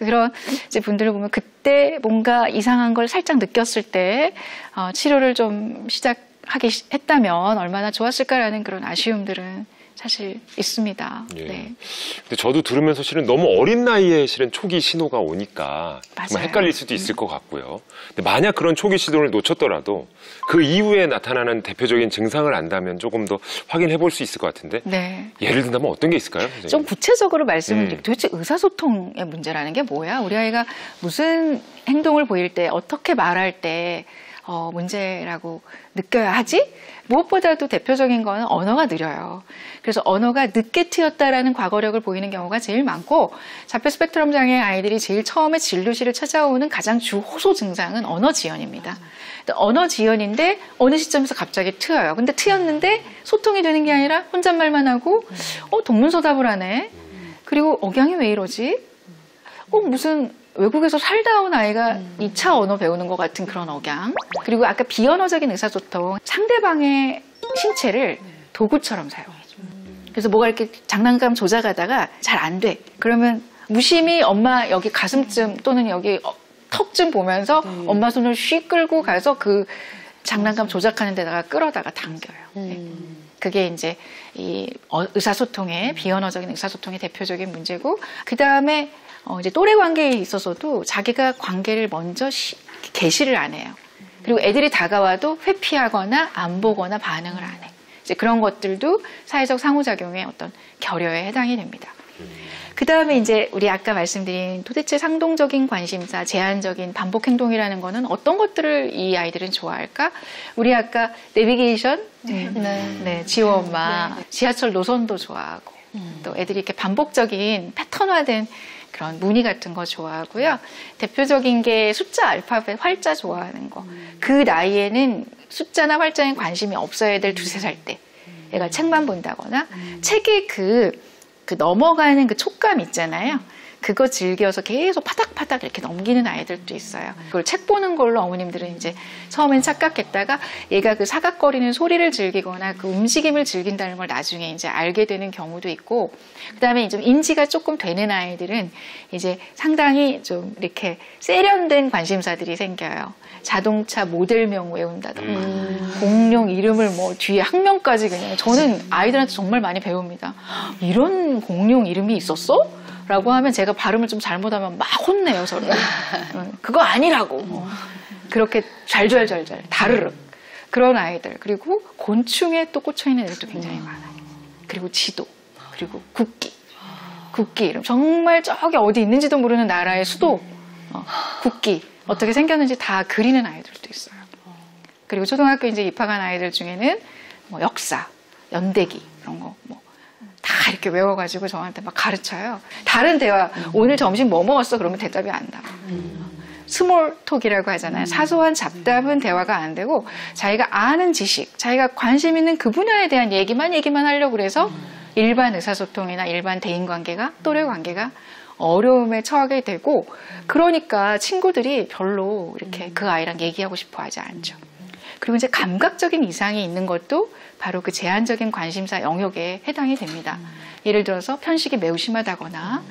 그런 이제 분들을 보면 그때 뭔가 이상한 걸 살짝 느꼈을 때 치료를 좀 시작하기 했다면 얼마나 좋았을까라는 그런 아쉬움들은 사실 있습니다. 예. 네. 근데 저도 들으면서 실은 너무 어린 나이에 실은 초기 신호가 오니까 정말 헷갈릴 수도 있을 것 같고요. 근데 만약 그런 초기 신호를 놓쳤더라도 그 이후에 나타나는 대표적인 증상을 안다면 조금 더 확인해 볼 수 있을 것 같은데 네. 예를 든다면 어떤 게 있을까요? 선생님? 좀 구체적으로 말씀을 드리면 도대체 의사소통의 문제라는 게 뭐야? 우리 아이가 무슨 행동을 보일 때 어떻게 말할 때 문제라고 느껴야 하지? 무엇보다도 대표적인 거는 언어가 느려요. 그래서 언어가 늦게 트였다라는 과거력을 보이는 경우가 제일 많고 자폐 스펙트럼 장애 아이들이 제일 처음에 진료실을 찾아오는 가장 주호소 증상은 언어 지연입니다. 언어 지연인데 어느 시점에서 갑자기 트여요. 근데 트였는데 소통이 되는 게 아니라 혼잣말만 하고 동문서답을 하네. 그리고 억양이 왜 이러지? 무슨 외국에서 살다 온 아이가 2차 언어 배우는 것 같은 그런 억양. 그리고 아까 비언어적인 의사소통, 상대방의 신체를 도구처럼 사용해줘. 그래서 뭐가 이렇게 장난감 조작하다가 잘 안 돼. 그러면 무심히 엄마 여기 가슴쯤 또는 여기 턱쯤 보면서 엄마 손을 쉬 끌고 가서 그 장난감 조작하는 데다가 끌어다가 당겨요. 그게 이제 이 의사소통의 비언어적인 의사소통의 대표적인 문제고, 그 다음에 이제 또래 관계에 있어서도 자기가 관계를 먼저 개시를 안 해요. 그리고 애들이 다가와도 회피하거나 안 보거나 반응을 안 해. 이제 그런 것들도 사회적 상호작용의 어떤 결여에 해당이 됩니다. 그 다음에 이제 우리 아까 말씀드린 도대체 상동적인 관심사, 제한적인 반복 행동이라는 거는 어떤 것들을 이 아이들은 좋아할까? 우리 아까 내비게이션, 네, 지호 엄마, 지하철 노선도 좋아하고, 또 애들이 이렇게 반복적인 패턴화된 그런 무늬 같은 거 좋아하고요. 대표적인 게 숫자, 알파벳, 활자 좋아하는 거. 그 나이에는 숫자나 활자에 관심이 없어야 될 2~3살 때. 얘가 책만 본다거나 책의 그 넘어가는 그 촉감 있잖아요. 그거 즐겨서 계속 파닥파닥 이렇게 넘기는 아이들도 있어요. 그걸 책 보는 걸로 어머님들은 이제 처음엔 착각했다가 얘가 그 사각거리는 소리를 즐기거나 그 움직임을 즐긴다는 걸 나중에 이제 알게 되는 경우도 있고, 그 다음에 좀 인지가 조금 되는 아이들은 이제 상당히 좀 이렇게 세련된 관심사들이 생겨요. 자동차 모델명 외운다던가, 공룡 이름을 뭐 뒤에 학명까지 그냥. 저는 아이들한테 정말 많이 배웁니다. 이런 공룡 이름이 있었어? 라고 하면 제가 발음을 좀 잘못하면 막 혼내요, 저를. 그거 아니라고. 그렇게 잘잘잘잘 다르륵. 그런 아이들. 그리고 곤충에 또 꽂혀있는 애들도 굉장히 많아요. 그리고 지도. 그리고 국기. 국기 이름. 정말 저기 어디 있는지도 모르는 나라의 수도. 국기. 어떻게 생겼는지 다 그리는 아이들도 있어요. 그리고 초등학교 이제 입학한 아이들 중에는 뭐 역사, 연대기, 그런 거 다 이렇게 외워가지고 저한테 막 가르쳐요. 다른 대화, 오늘 점심 뭐 먹었어? 그러면 대답이 안 나와. 스몰 톡이라고 하잖아요. 사소한 잡담은 대화가 안 되고 자기가 아는 지식, 자기가 관심 있는 그 분야에 대한 얘기만 하려고 그래서 일반 의사소통이나 일반 대인관계가, 또래관계가 어려움에 처하게 되고, 그러니까 친구들이 별로 이렇게 그 아이랑 얘기하고 싶어 하지 않죠. 그리고 이제 감각적인 이상이 있는 것도 바로 그 제한적인 관심사 영역에 해당이 됩니다. 예를 들어서 편식이 매우 심하다거나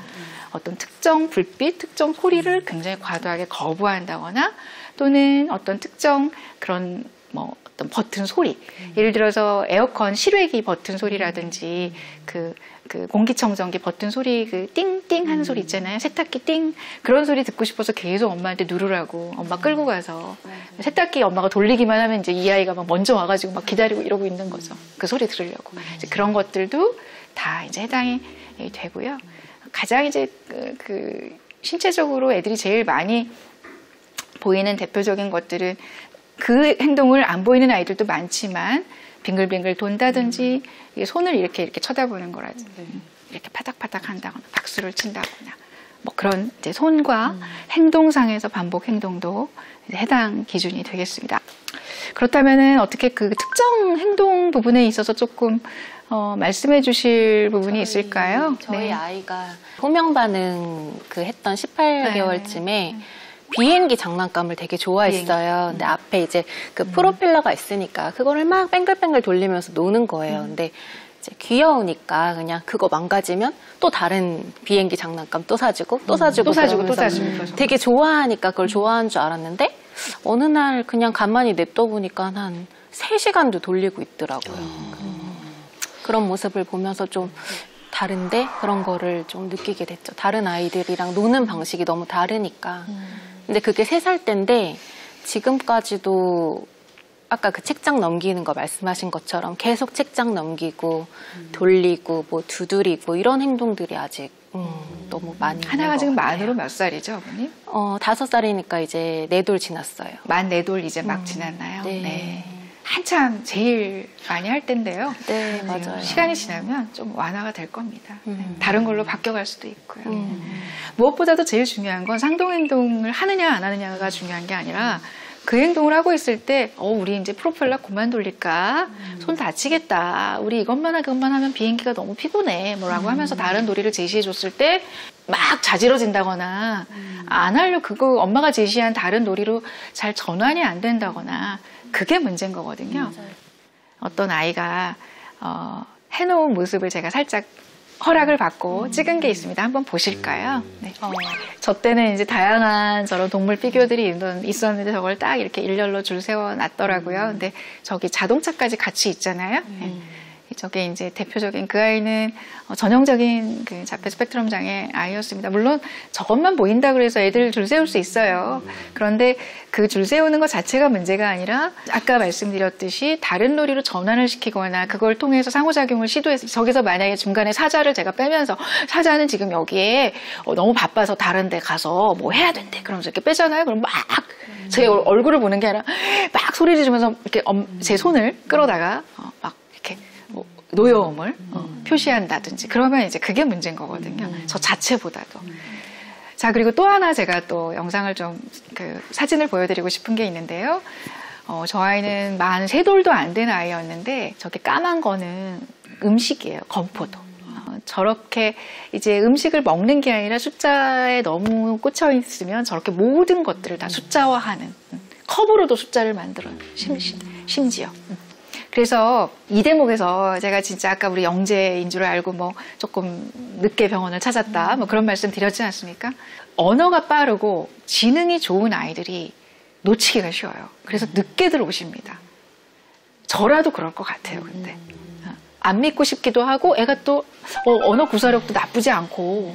어떤 특정 불빛, 특정 소리를 굉장히 과도하게 거부한다거나, 또는 어떤 특정 그런 어떤 버튼 소리, 예를 들어서 에어컨 실외기 버튼 소리라든지 그 공기청정기 버튼 소리, 그 띵띵 하는 소리 있잖아요. 세탁기 띵, 그런 소리 듣고 싶어서 계속 엄마한테 누르라고 엄마 끌고 가서 세탁기 엄마가 돌리기만 하면 이제 이 아이가 막 먼저 와가지고 막 기다리고 이러고 있는 거죠. 그 소리 들으려고. 이제 그런 것들도 다 이제 해당이 되고요. 가장 이제 그 신체적으로 애들이 제일 많이 보이는 대표적인 것들은, 그 행동을 안 보이는 아이들도 많지만 빙글빙글 돈다든지 손을 이렇게 쳐다보는 거라든지 이렇게 파닥파닥 한다거나 박수를 친다거나 뭐 그런 이제 손과 행동상에서 반복 행동도 이제 해당 기준이 되겠습니다. 그렇다면은 어떻게 그 특정 행동 부분에 있어서 조금 말씀해 주실 부분이 있을까요? 저희 아이가 호명 반응 했던 18개월쯤에 비행기 장난감을 되게 좋아했어요. 근데 앞에 이제 그 프로펠러가 있으니까 그거를 막 뱅글뱅글 돌리면서 노는 거예요. 근데 이제 귀여우니까 그냥 그거 망가지면 또 다른 비행기 장난감 또 사주고 또 사주고 또 사주고 또 사주고 되게 좋아하니까 그걸 좋아하는 줄 알았는데 어느 날 그냥 가만히 냅둬 보니까 한 3시간도 돌리고 있더라고요. 그런 모습을 보면서 좀 다른데 그런 거를 좀 느끼게 됐죠. 다른 아이들이랑 노는 방식이 너무 다르니까. 근데 그게 3살 때인데 지금까지도 아까 그 책장 넘기는 거 말씀하신 것처럼 계속 책장 넘기고 돌리고 뭐 두드리고 이런 행동들이 아직 너무 많이 하나가 지금 만으로 몇 살이죠, 어머님? 5살이니까 이제 4돌 지났어요. 만 4돌 이제 막 지났나요? 네. 네. 한참 제일 많이 할 때인데요. 네, 맞아요. 시간이 지나면 좀 완화가 될 겁니다. 다른 걸로 바뀌어갈 수도 있고요. 무엇보다도 제일 중요한 건 상동행동을 하느냐 안 하느냐가 중요한 게 아니라 그 행동을 하고 있을 때 우리 이제 프로펠러 그만 돌릴까? 손 다치겠다. 우리 이것만 하면 비행기가 너무 피곤해. 뭐라고 하면서 다른 놀이를 제시해 줬을 때 막 자지러진다거나 안 하려 그거 엄마가 제시한 다른 놀이로 잘 전환이 안 된다거나 그게 문제인 거거든요. 맞아요. 어떤 아이가 해놓은 모습을 제가 살짝 허락을 받고 찍은 게 있습니다. 한번 보실까요? 네. 저 때는 이제 다양한 저런 동물 피규어들이 있었는데 저걸 딱 이렇게 일렬로 줄 세워 놨더라고요. 근데 저기 자동차까지 같이 있잖아요. 네. 저게 이제 대표적인 그 아이는 전형적인 그 자폐 스펙트럼 장애 아이였습니다. 물론 저것만 보인다 그래서 애들 줄 세울 수 있어요. 그런데 그 줄 세우는 것 자체가 문제가 아니라 아까 말씀드렸듯이 다른 놀이로 전환을 시키거나 그걸 통해서 상호작용을 시도해서 저기서 만약에 중간에 사자를 제가 빼면서 사자는 지금 여기에 너무 바빠서 다른 데 가서 뭐 해야 된대. 그러면서 이렇게 빼잖아요. 그럼 막 제 얼굴을 보는 게 아니라 막 소리 지르면서 이렇게 제 손을 끌어다가 막 이렇게 노여움을 표시한다든지 그러면 이제 그게 문제인 거거든요. 저 자체보다도. 자, 그리고 또 하나 제가 또 영상을 좀 사진을 보여드리고 싶은 게 있는데요. 저 아이는 만 3돌도 안 된 아이였는데 저게 까만 거는 음식이에요. 건포도. 저렇게 이제 음식을 먹는 게 아니라 숫자에 너무 꽂혀 있으면 저렇게 모든 것들을 다 숫자화하는 컵으로도 숫자를 만들어요. 심지어. 그래서 이 대목에서 제가 진짜 아까 우리 영재인 줄 알고 뭐 조금 늦게 병원을 찾았다 뭐 그런 말씀 드렸지 않습니까? 언어가 빠르고 지능이 좋은 아이들이 놓치기가 쉬워요. 그래서 늦게들 오십니다. 저라도 그럴 것 같아요. 근데 안 믿고 싶기도 하고 애가 또 언어 구사력도 나쁘지 않고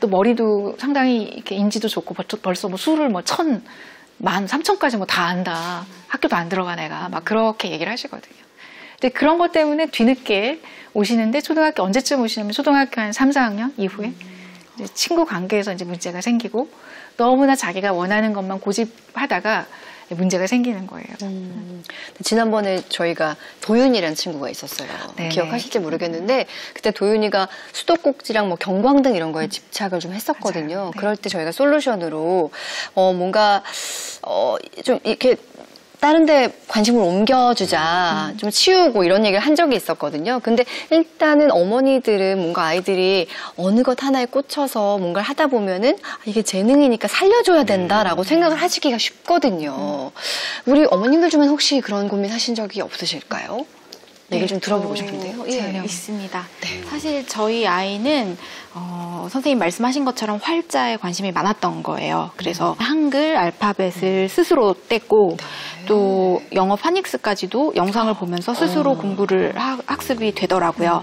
또 머리도 상당히 이렇게 인지도 좋고 벌써 뭐 수를 뭐 1000, 13,000까지 뭐 다 안다. 학교도 안 들어간 애가 막 그렇게 얘기를 하시거든요. 근데 그런 것 때문에 뒤늦게 오시는데 초등학교 언제쯤 오시냐면 초등학교 한 3, 4학년 이후에 이제 친구 관계에서 이제 문제가 생기고 너무나 자기가 원하는 것만 고집하다가 문제가 생기는 거예요. 지난번에 저희가 도윤이라는 친구가 있었어요. 네네. 기억하실지 모르겠는데 그때 도윤이가 수도꼭지랑 뭐 경광등 이런 거에 집착을 좀 했었거든요. 맞아요. 네. 그럴 때 저희가 솔루션으로 뭔가 좀 이렇게 다른 데 관심을 옮겨주자, 좀 치우고 이런 얘기를 한 적이 있었거든요. 근데 일단은 어머니들은 뭔가 아이들이 어느 것 하나에 꽂혀서 뭔가를 하다 보면은 이게 재능이니까 살려줘야 된다라고 생각을 하시기가 쉽거든요. 우리 어머님들 중에 혹시 그런 고민하신 적이 없으실까요? 얘기를 좀 들어보고 싶은데요. 예, 있습니다. 네. 사실 저희 아이는 선생님 말씀하신 것처럼 활자에 관심이 많았던 거예요. 그래서 한글 알파벳을 스스로 뗐고 또 영어 파닉스까지도 영상을 보면서 스스로 공부를 학습이 되더라고요.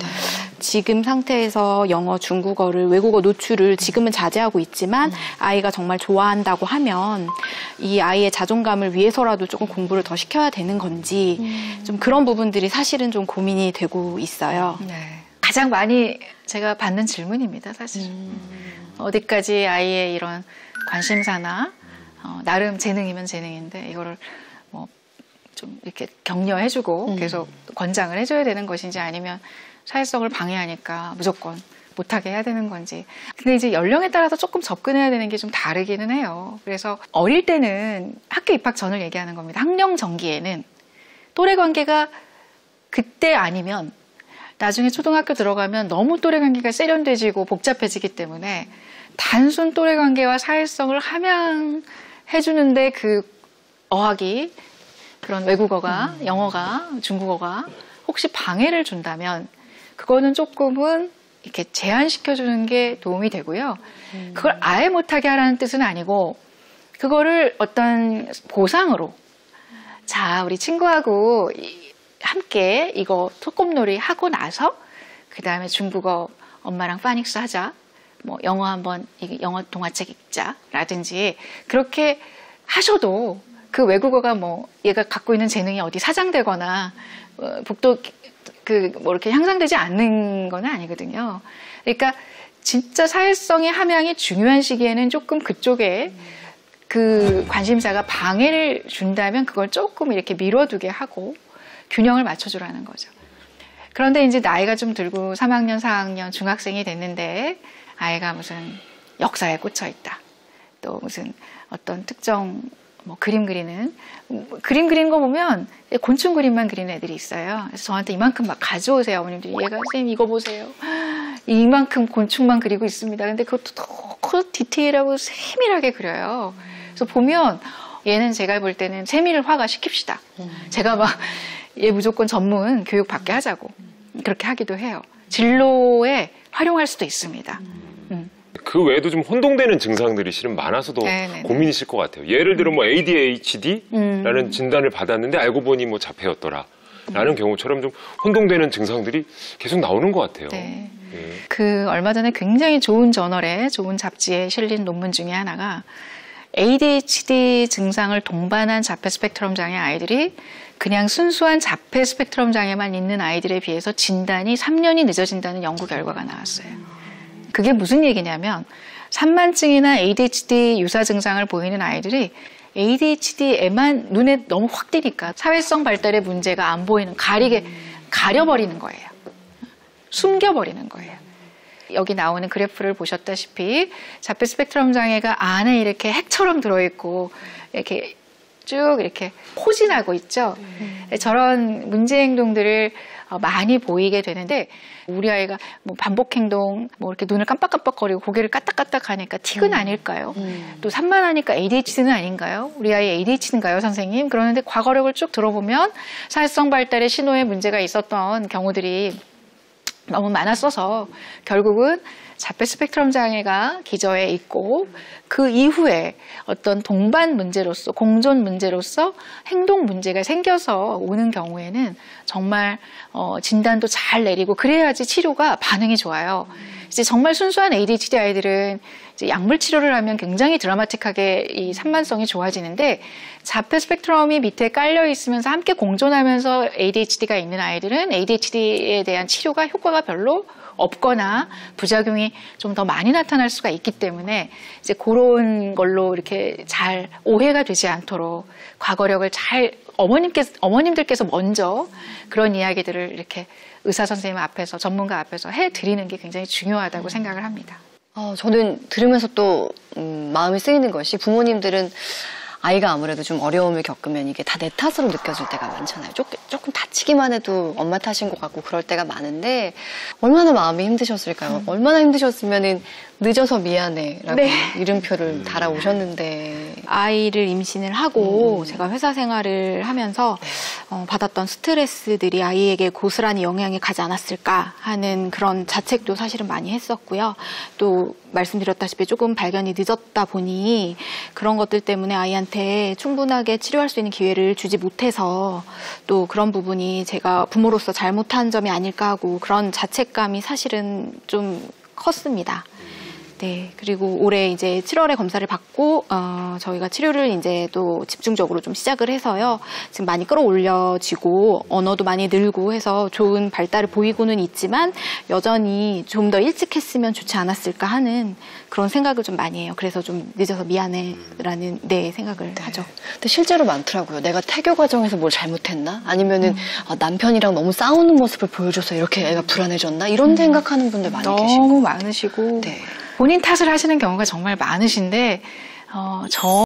지금 상태에서 영어, 중국어를 외국어 노출을 지금은 자제하고 있지만 아이가 정말 좋아한다고 하면 이 아이의 자존감을 위해서라도 조금 공부를 더 시켜야 되는 건지 좀 그런 부분들이 사실은 좀 고민이 되고 있어요. 네. 가장 많이 제가 받는 질문입니다, 사실. 어디까지 아이의 이런 관심사나 나름 재능이면 재능인데 이거를 뭐 좀 이렇게 격려해주고 계속 권장을 해줘야 되는 것인지 아니면 사회성을 방해하니까 무조건 못하게 해야 되는 건지. 근데 이제 연령에 따라서 조금 접근해야 되는 게 좀 다르기는 해요. 그래서 어릴 때는 학교 입학 전을 얘기하는 겁니다. 학령 전기에는 또래 관계가 그때 아니면 나중에 초등학교 들어가면 너무 또래 관계가 세련돼지고 복잡해지기 때문에 단순 또래 관계와 사회성을 함양해주는데 그 어학이 그런 외국어가 영어가 중국어가 혹시 방해를 준다면 그거는 조금은 이렇게 제한시켜주는 게 도움이 되고요. 그걸 아예 못하게 하라는 뜻은 아니고 그거를 어떤 보상으로 자, 우리 친구하고 함께 이거 소꿉놀이 하고 나서 그 다음에 중국어 엄마랑 파닉스 하자. 뭐 영어 한번 영어 동화책 읽자라든지 그렇게 하셔도 그 외국어가 뭐 얘가 갖고 있는 재능이 어디 사장되거나 복도 뭐 이렇게 향상되지 않는 건 아니거든요. 그러니까 진짜 사회성의 함양이 중요한 시기에는 조금 그쪽에 그 관심사가 방해를 준다면 그걸 조금 이렇게 미뤄두게 하고 균형을 맞춰주라는 거죠. 그런데 이제 나이가 좀 들고 3학년, 4학년 중학생이 됐는데 아이가 무슨 역사에 꽂혀 있다. 또 무슨 어떤 특정 뭐 그림 그리는 거 보면 곤충 그림만 그리는 애들이 있어요. 그래서 저한테 이만큼 막 가져오세요. 어머님들이 얘가 선생님 이거 보세요. 이만큼 곤충만 그리고 있습니다. 근데 그것도 너무 디테일하고 세밀하게 그려요. 그래서 보면 얘는 제가 볼 때는 세밀을 화가시킵시다. 제가 막 얘 무조건 전문 교육 받게 하자고 그렇게 하기도 해요. 진로에 활용할 수도 있습니다. 그 외에도 좀 혼동되는 증상들이 실은 많아서도 네네네. 고민이실 것 같아요. 예를 들어 뭐 ADHD라는 진단을 받았는데 알고 보니 뭐 자폐였더라. 라는 경우처럼 좀 혼동되는 증상들이 계속 나오는 것 같아요. 네. 예. 그 얼마 전에 굉장히 좋은 저널에 좋은 잡지에 실린 논문 중에 하나가 ADHD 증상을 동반한 자폐 스펙트럼 장애 아이들이 그냥 순수한 자폐 스펙트럼 장애만 있는 아이들에 비해서 진단이 3년이 늦어진다는 연구 결과가 나왔어요. 그게 무슨 얘기냐면 산만증이나 ADHD 유사 증상을 보이는 아이들이 ADHD에만 눈에 너무 확 띄니까 사회성 발달의 문제가 안 보이는 가려버리는 거예요. 숨겨버리는 거예요. 여기 나오는 그래프를 보셨다시피 자폐 스펙트럼 장애가 안에 이렇게 핵처럼 들어있고 이렇게 쭉 이렇게 포진하고 있죠. 저런 문제 행동들을 많이 보이게 되는데 우리 아이가 뭐 반복 행동, 뭐 이렇게 눈을 깜빡깜빡거리고 고개를 까딱까딱 하니까 틱은 아닐까요? 또 산만하니까 ADHD는 아닌가요? 우리 아이 ADHD인가요, 선생님? 그러는데 과거력을 쭉 들어보면 사회성 발달에 신호에 문제가 있었던 경우들이 너무 많았어서 결국은 자폐 스펙트럼 장애가 기저에 있고 그 이후에 어떤 동반 문제로서 공존 문제로서 행동 문제가 생겨서 오는 경우에는 정말 진단도 잘 내리고 그래야지 치료가 반응이 좋아요. 이제 정말 순수한 ADHD 아이들은 이제 약물 치료를 하면 굉장히 드라마틱하게 이 산만성이 좋아지는데 자폐 스펙트럼이 밑에 깔려 있으면서 함께 공존하면서 ADHD가 있는 아이들은 ADHD에 대한 치료가 효과가 별로 없거나 부작용이 좀 더 많이 나타날 수가 있기 때문에 이제 그런 걸로 이렇게 잘 오해가 되지 않도록 과거력을 잘 어머님들께서 먼저 그런 이야기들을 이렇게 의사 선생님 앞에서 전문가 앞에서 해드리는 게 굉장히 중요하다고 생각을 합니다. 저는 들으면서 또 마음이 쓰이는 것이 부모님들은 아이가 아무래도 좀 어려움을 겪으면 이게 다 내 탓으로 느껴질 때가 많잖아요. 조금 다치기만 해도 엄마 탓인 것 같고 그럴 때가 많은데 얼마나 마음이 힘드셨을까요? 얼마나 힘드셨으면은 늦어서 미안해라고 네. 이름표를 달아오셨는데 아이를 임신을 하고 제가 회사 생활을 하면서 받았던 스트레스들이 아이에게 고스란히 영향이 가지 않았을까 하는 그런 자책도 사실은 많이 했었고요. 또 말씀드렸다시피 조금 발견이 늦었다 보니 그런 것들 때문에 아이한테 충분하게 치료할 수 있는 기회를 주지 못해서 또 그런 부분이 제가 부모로서 잘못한 점이 아닐까 하고 그런 자책감이 사실은 좀 컸습니다. 네, 그리고 올해 이제 7월에 검사를 받고 저희가 치료를 이제 또 집중적으로 좀 시작을 해서요. 지금 많이 끌어올려지고 언어도 많이 늘고 해서 좋은 발달을 보이고는 있지만 여전히 좀 더 일찍 했으면 좋지 않았을까 하는 그런 생각을 좀 많이 해요. 그래서 좀 늦어서 미안해라는 생각을 하죠. 근데 실제로 많더라고요. 내가 태교 과정에서 뭘 잘못했나? 아니면은 남편이랑 너무 싸우는 모습을 보여줘서 이렇게 애가 불안해졌나? 이런 생각하는 분들 많이 계시고. 너무 많으시고 네. 본인 탓을 하시는 경우가 정말 많으신데